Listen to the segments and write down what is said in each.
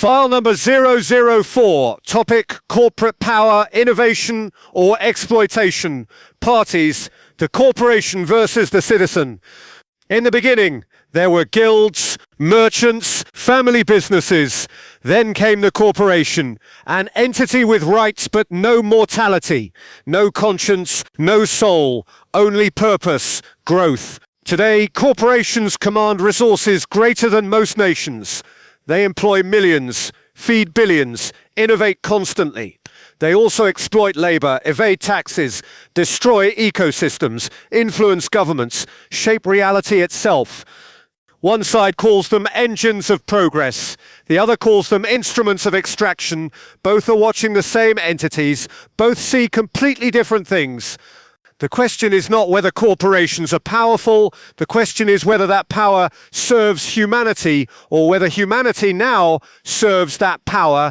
File number 004, topic corporate power, innovation or exploitation. Parties, the corporation versus the citizen. In the beginning, there were guilds, merchants, family businesses. Then came the corporation, an entity with rights but no mortality, no conscience, no soul, only purpose, growth. Today, corporations command resources greater than most nations. They employ millions, feed billions, innovate constantly. They also exploit labor, evade taxes, destroy ecosystems, influence governments, shape reality itself. One side calls them engines of progress. The other calls them instruments of extraction. Both are watching the same entities. Both see completely different things. The question is not whether corporations are powerful. The question is whether that power serves humanity or whether humanity now serves that power.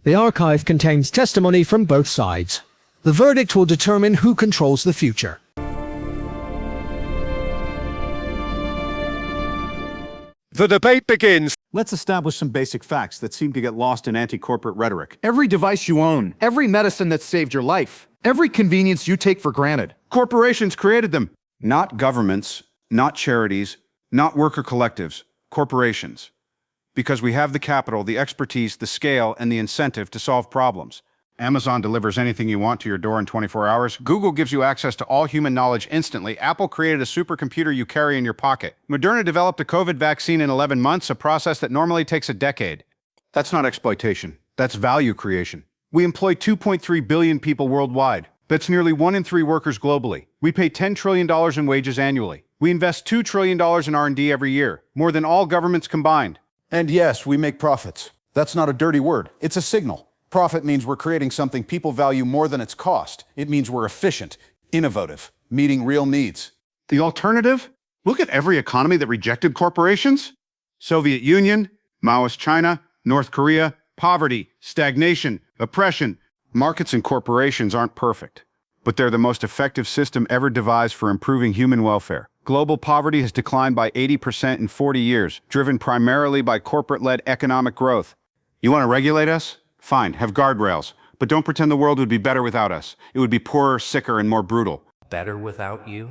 The archive contains testimony from both sides. The verdict will determine who controls the future. The debate begins. Let's establish some basic facts that seem to get lost in anti-corporate rhetoric. Every device you own, every medicine that saved your life, every convenience you take for granted, corporations created them. Not governments, not charities, not worker collectives, corporations. Because we have the capital, the expertise, the scale, and the incentive to solve problems. Amazon delivers anything you want to your door in 24 hours. Google gives you access to all human knowledge instantly. Apple created a supercomputer you carry in your pocket. Moderna developed a COVID vaccine in 11 months, a process that normally takes a decade. That's not exploitation. That's value creation. We employ 2.3 billion people worldwide. That's nearly 1 in 3 workers globally. We pay $10 trillion in wages annually. We invest $2 trillion in R&D every year, more than all governments combined. And yes, we make profits. That's not a dirty word. It's a signal. Profit means we're creating something people value more than its cost. It means we're efficient, innovative, meeting real needs. The alternative? Look at every economy that rejected corporations. Soviet Union, Maoist China, North Korea, poverty, stagnation, oppression. Markets and corporations aren't perfect, but they're the most effective system ever devised for improving human welfare. Global poverty has declined by 80% in 40 years, driven primarily by corporate-led economic growth. You want to regulate us? Fine, have guardrails, but don't pretend the world would be better without us. It would be poorer, sicker, and more brutal. Better without you?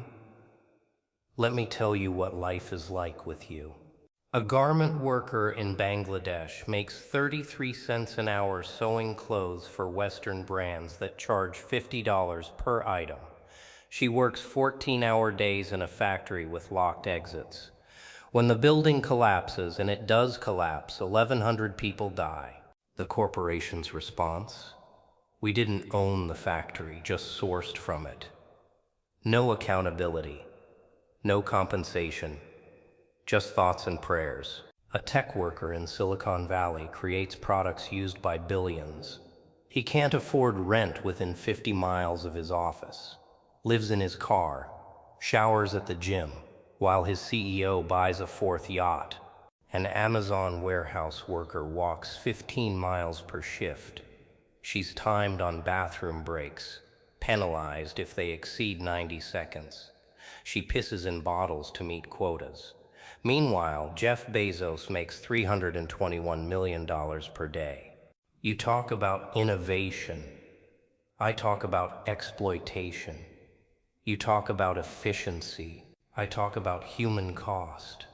Let me tell you what life is like with you. A garment worker in Bangladesh makes 33 cents an hour sewing clothes for Western brands that charge $50 per item. She works 14-hour days in a factory with locked exits. When the building collapses, and it does collapse, 1,100 people die. The corporation's response? We didn't own the factory, just sourced from it. No accountability, no compensation, just thoughts and prayers. A tech worker in Silicon Valley creates products used by billions. He can't afford rent within 50 miles of his office, lives in his car, showers at the gym, while his CEO buys a 4th yacht. An Amazon warehouse worker walks 15 miles per shift. She's timed on bathroom breaks, penalized if they exceed 90 seconds. She pisses in bottles to meet quotas. Meanwhile, Jeff Bezos makes $321 million per day. You talk about innovation. I talk about exploitation. You talk about efficiency. I talk about human cost.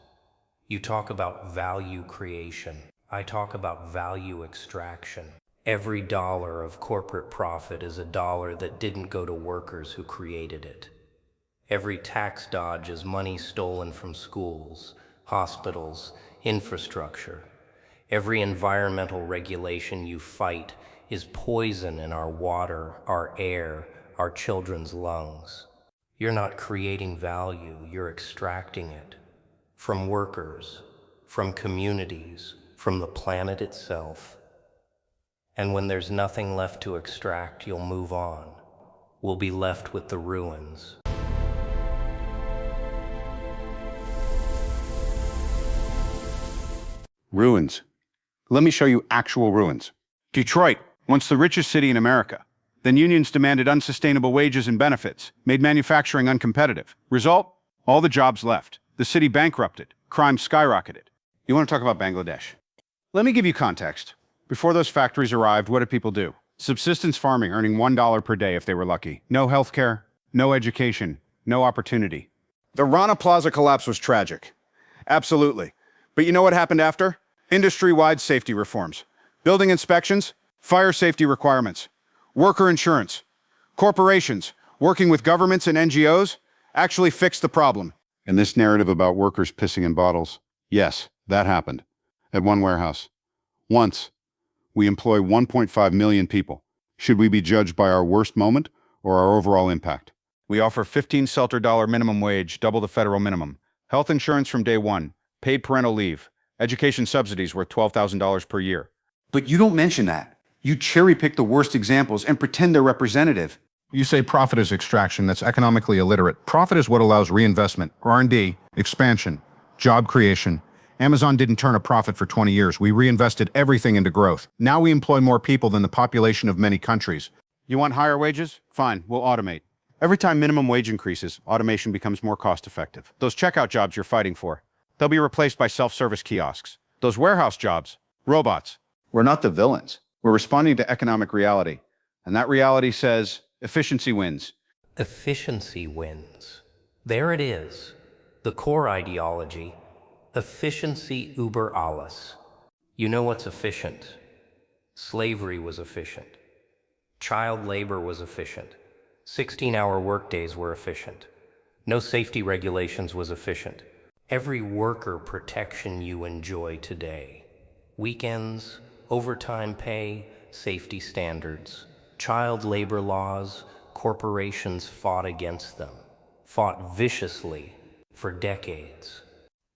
You talk about value creation. I talk about value extraction. Every dollar of corporate profit is a dollar that didn't go to workers who created it. Every tax dodge is money stolen from schools, hospitals, infrastructure. Every environmental regulation you fight is poison in our water, our air, our children's lungs. You're not creating value, you're extracting it. From workers, from communities, from the planet itself. And when there's nothing left to extract, you'll move on. We'll be left with the ruins. Ruins. Let me show you actual ruins. Detroit, once the richest city in America. Then unions demanded unsustainable wages and benefits, made manufacturing uncompetitive. Result? All the jobs left. The city bankrupted. Crime skyrocketed. You want to talk about Bangladesh? Let me give you context. Before those factories arrived, what did people do? Subsistence farming, earning $1 per day if they were lucky. No healthcare, no education, no opportunity. The Rana Plaza collapse was tragic. Absolutely. But you know what happened after? Industry-wide safety reforms. Building inspections, fire safety requirements, worker insurance. Corporations, working with governments and NGOs, actually fixed the problem. And this narrative about workers pissing in bottles, yes, that happened. At one warehouse. Once. We employ 1.5 million people. Should we be judged by our worst moment or our overall impact? We offer $15 minimum wage, double the federal minimum. Health insurance from day one. Paid parental leave. Education subsidies worth $12,000 per year. But you don't mention that. You cherry-pick the worst examples and pretend they're representative. You say profit is extraction. That's economically illiterate. Profit is what allows reinvestment, R&D, expansion, job creation. Amazon didn't turn a profit for 20 years. We reinvested everything into growth. Now we employ more people than the population of many countries. You want higher wages? Fine, we'll automate. Every time minimum wage increases, automation becomes more cost-effective. Those checkout jobs you're fighting for, they'll be replaced by self-service kiosks. Those warehouse jobs, robots. We're not the villains. We're responding to economic reality. And that reality says efficiency wins. Efficiency wins. There it is. The core ideology. Efficiency über alles. You know what's efficient? Slavery was efficient. Child labor was efficient. 16-hour workdays were efficient. No safety regulations was efficient. Every worker protection you enjoy today. Weekends, overtime pay, safety standards, child labor laws, corporations fought against them, fought viciously for decades.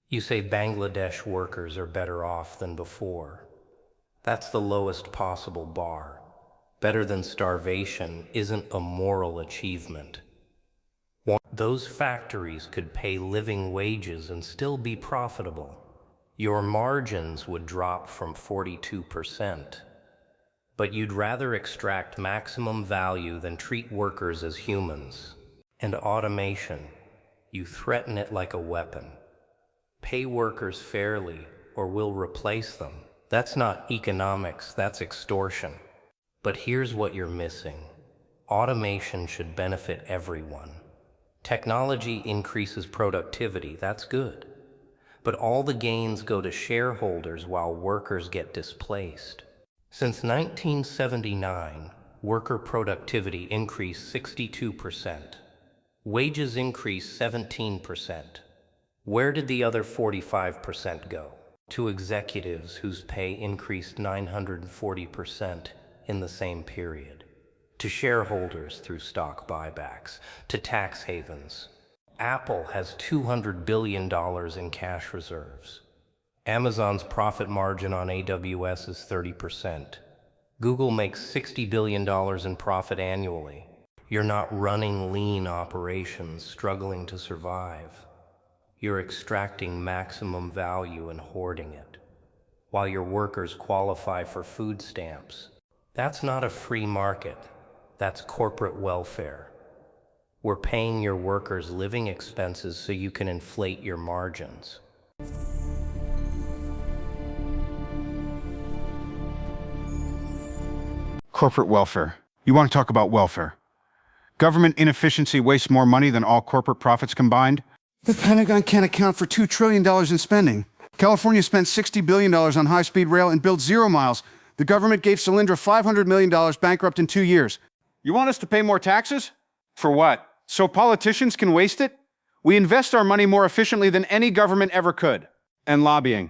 You say Bangladesh workers are better off than before. That's the lowest possible bar. Better than starvation isn't a moral achievement. Those factories could pay living wages and still be profitable. Your margins would drop from 42%. But you'd rather extract maximum value than treat workers as humans. And automation, you threaten it like a weapon. Pay workers fairly or we'll replace them. That's not economics, that's extortion. But here's what you're missing. Automation should benefit everyone. Technology increases productivity, that's good. But all the gains go to shareholders while workers get displaced. Since 1979, worker productivity increased 62%. Wages increased 17%. Where did the other 45% go? To executives whose pay increased 940% in the same period. To shareholders through stock buybacks. To tax havens. Apple has $200 billion in cash reserves. Amazon's profit margin on AWS is 30%. Google makes $60 billion in profit annually. You're not running lean operations struggling to survive. You're extracting maximum value and hoarding it, while your workers qualify for food stamps. That's not a free market. That's corporate welfare. We're paying your workers living expenses so you can inflate your margins. Corporate welfare. You want to talk about welfare? Government inefficiency wastes more money than all corporate profits combined? The Pentagon can't account for $2 trillion in spending. California spent $60 billion on high-speed rail and built 0 miles. The government gave Solyndra $500 million bankrupt in 2 years. You want us to pay more taxes? For what? So politicians can waste it? We invest our money more efficiently than any government ever could. And lobbying.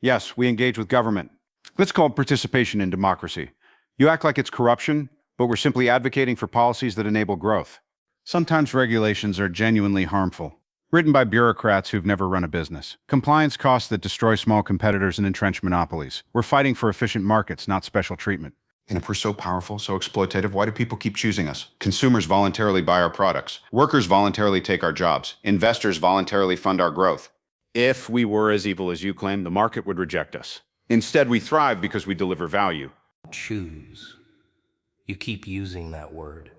Yes, we engage with government. Let's call it participation in democracy. You act like it's corruption, but we're simply advocating for policies that enable growth. Sometimes regulations are genuinely harmful, written by bureaucrats who've never run a business. Compliance costs that destroy small competitors and entrench monopolies. We're fighting for efficient markets, not special treatment. And if we're so powerful, so exploitative, why do people keep choosing us? Consumers voluntarily buy our products. Workers voluntarily take our jobs. Investors voluntarily fund our growth. If we were as evil as you claim, the market would reject us. Instead, we thrive because we deliver value. Choose. You keep using that word.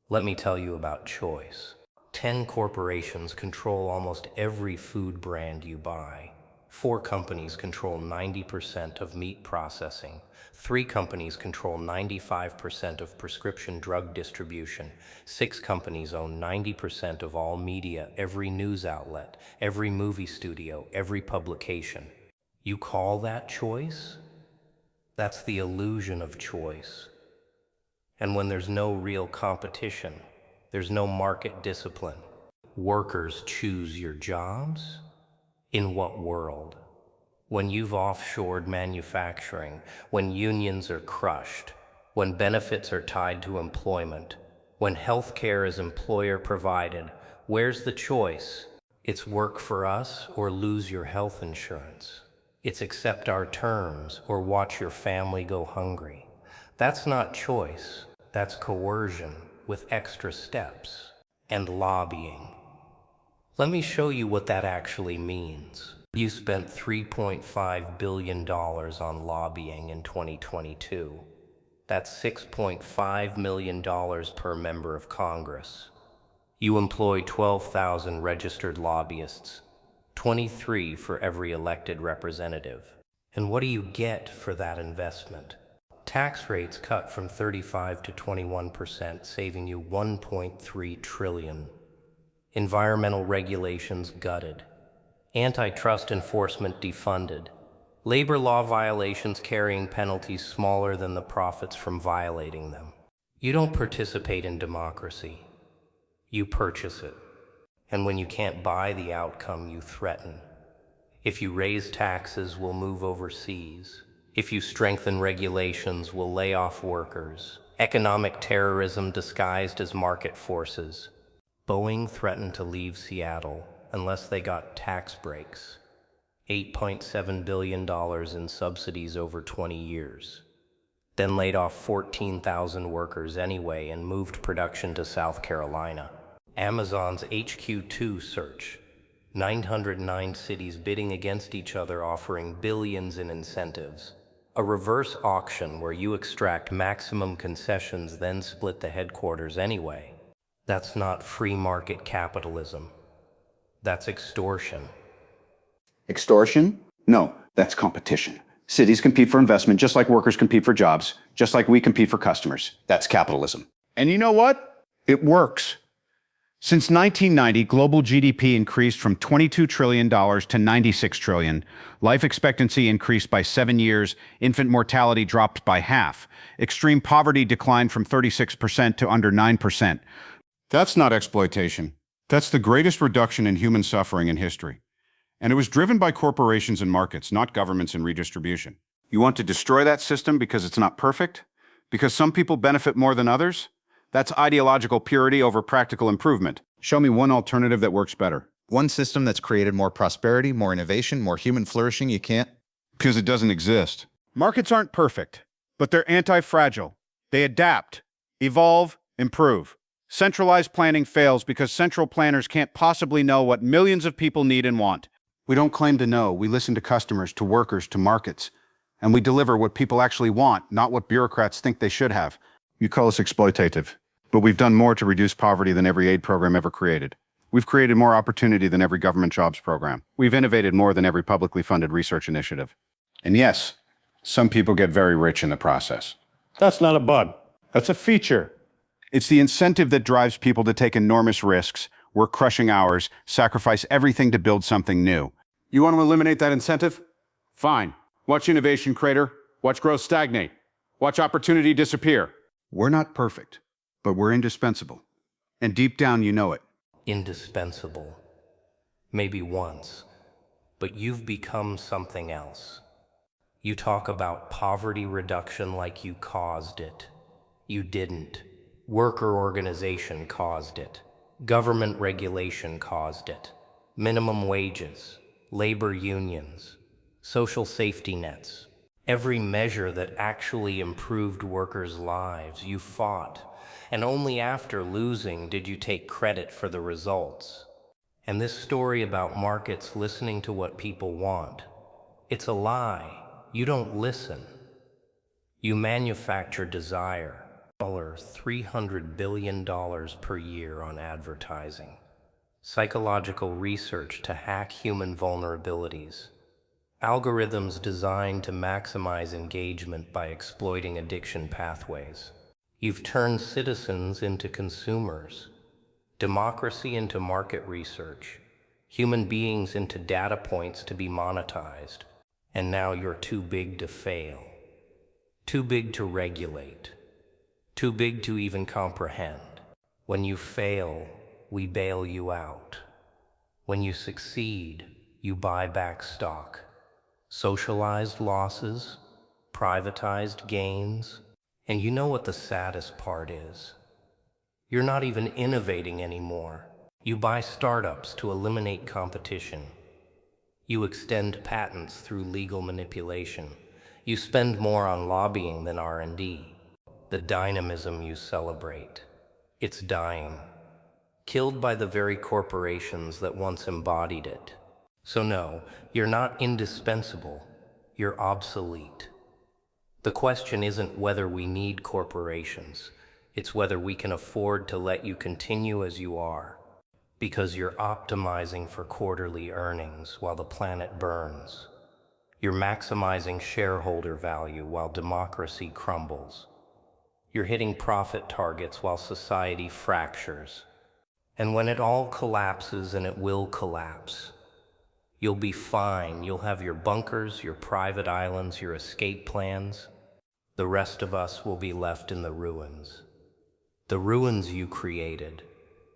Let me tell you about choice. 10 corporations control almost every food brand you buy. 4 companies control 90% of meat processing. 3 companies control 95% of prescription drug distribution. 6 companies own 90% of all media, every news outlet, every movie studio, every publication. You call that choice? That's the illusion of choice. And when there's no real competition, there's no market discipline. Workers choose your jobs? In what world? When you've offshored manufacturing, when unions are crushed, when benefits are tied to employment, when healthcare is employer provided, where's the choice? It's work for us or lose your health insurance. It's accept our terms or watch your family go hungry. That's not choice, that's coercion with extra steps and lobbying. Let me show you what that actually means. You spent $3.5 billion on lobbying in 2022. That's $6.5 million per member of Congress. You employ 12,000 registered lobbyists, 23 for every elected representative. And what do you get for that investment? Tax rates cut from 35 to 21%, saving you $1.3 trillion. Environmental regulations gutted. Antitrust enforcement defunded. Labor law violations carrying penalties smaller than the profits from violating them. You don't participate in democracy. You purchase it. And when you can't buy the outcome, you threaten. If you raise taxes, we'll move overseas. If you strengthen regulations, we'll lay off workers. Economic terrorism disguised as market forces. Boeing threatened to leave Seattle unless they got tax breaks. $8.7 billion in subsidies over 20 years. Then laid off 14,000 workers anyway and moved production to South Carolina. Amazon's HQ2 search. 909 cities bidding against each other, offering billions in incentives. A reverse auction where you extract maximum concessions, then split the headquarters anyway. That's not free market capitalism. That's extortion. Extortion? No, that's competition. Cities compete for investment just like workers compete for jobs, just like we compete for customers. That's capitalism. And you know what? It works. Since 1990, global GDP increased from $22 trillion to $96 trillion. Life expectancy increased by 7 years. Infant mortality dropped by half. Extreme poverty declined from 36% to under 9%. That's not exploitation. That's the greatest reduction in human suffering in history. And it was driven by corporations and markets, not governments and redistribution. You want to destroy that system because it's not perfect? Because some people benefit more than others? That's ideological purity over practical improvement. Show me one alternative that works better. One system that's created more prosperity, more innovation, more human flourishing. You can't. Because it doesn't exist. Markets aren't perfect, but they're anti-fragile. They adapt, evolve, improve. Centralized planning fails because central planners can't possibly know what millions of people need and want. We don't claim to know. We listen to customers, to workers, to markets. And we deliver what people actually want, not what bureaucrats think they should have. You call us exploitative, but we've done more to reduce poverty than every aid program ever created. We've created more opportunity than every government jobs program. We've innovated more than every publicly funded research initiative. And yes, some people get very rich in the process. That's not a bug. That's a feature. It's the incentive that drives people to take enormous risks, work crushing hours, sacrifice everything to build something new. You want to eliminate that incentive? Fine. Watch innovation crater. Watch growth stagnate. Watch opportunity disappear. We're not perfect, but we're indispensable. And deep down, you know it. Indispensable. Maybe once, but you've become something else. You talk about poverty reduction like you caused it. You didn't. Worker organization caused it. Government regulation caused it. Minimum wages, labor unions, social safety nets. Every measure that actually improved workers' lives, you fought. And only after losing did you take credit for the results. And this story about markets listening to what people want, it's a lie. You don't listen. You manufacture desire. $300 billion per year on advertising. Psychological research to hack human vulnerabilities. Algorithms designed to maximize engagement by exploiting addiction pathways. You've turned citizens into consumers, democracy into market research, human beings into data points to be monetized, and now you're too big to fail, too big to regulate, too big to even comprehend. When you fail, we bail you out. When you succeed, you buy back stock. Socialized losses, privatized gains, and you know what the saddest part is? You're not even innovating anymore. You buy startups to eliminate competition. You extend patents through legal manipulation. You spend more on lobbying than R&D. The dynamism you celebrate, it's dying, killed by the very corporations that once embodied it. So no, you're not indispensable, you're obsolete. The question isn't whether we need corporations, it's whether we can afford to let you continue as you are, because you're optimizing for quarterly earnings while the planet burns. You're maximizing shareholder value while democracy crumbles. You're hitting profit targets while society fractures. And when it all collapses, and it will collapse, you'll be fine. You'll have your bunkers, your private islands, your escape plans. The rest of us will be left in the ruins. The ruins you created,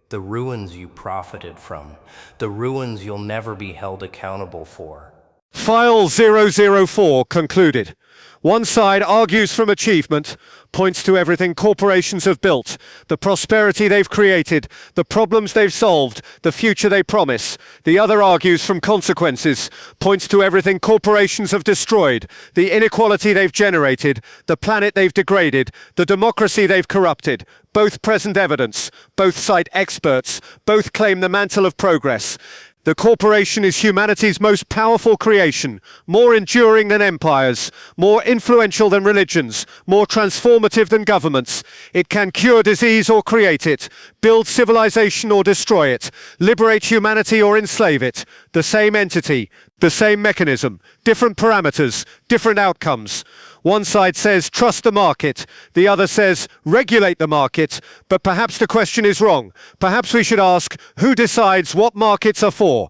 the ruins you profited from, the ruins you'll never be held accountable for. File 004 concluded. One side argues from achievement, points to everything corporations have built, the prosperity they've created, the problems they've solved, the future they promise. The other argues from consequences, points to everything corporations have destroyed, the inequality they've generated, the planet they've degraded, the democracy they've corrupted. Both present evidence, both cite experts, both claim the mantle of progress. The corporation is humanity's most powerful creation, more enduring than empires, more influential than religions, more transformative than governments. It can cure disease or create it, build civilization or destroy it, liberate humanity or enslave it. The same entity, the same mechanism, different parameters, different outcomes. One side says trust the market, the other says regulate the market, but perhaps the question is wrong. Perhaps we should ask who decides what markets are for?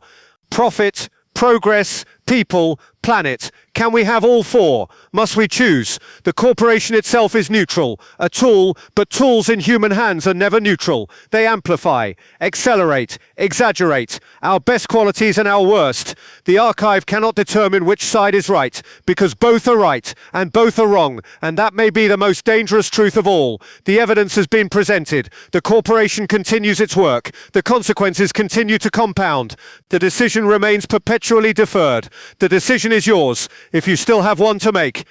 Profit, progress, people, planet. Can we have all four? Must we choose? The corporation itself is neutral, a tool, but tools in human hands are never neutral. They amplify, accelerate, exaggerate, our best qualities and our worst. The archive cannot determine which side is right, because both are right, and both are wrong, and that may be the most dangerous truth of all. The evidence has been presented. The corporation continues its work. The consequences continue to compound. The decision remains perpetually deferred. The decision is yours, if you still have one to make.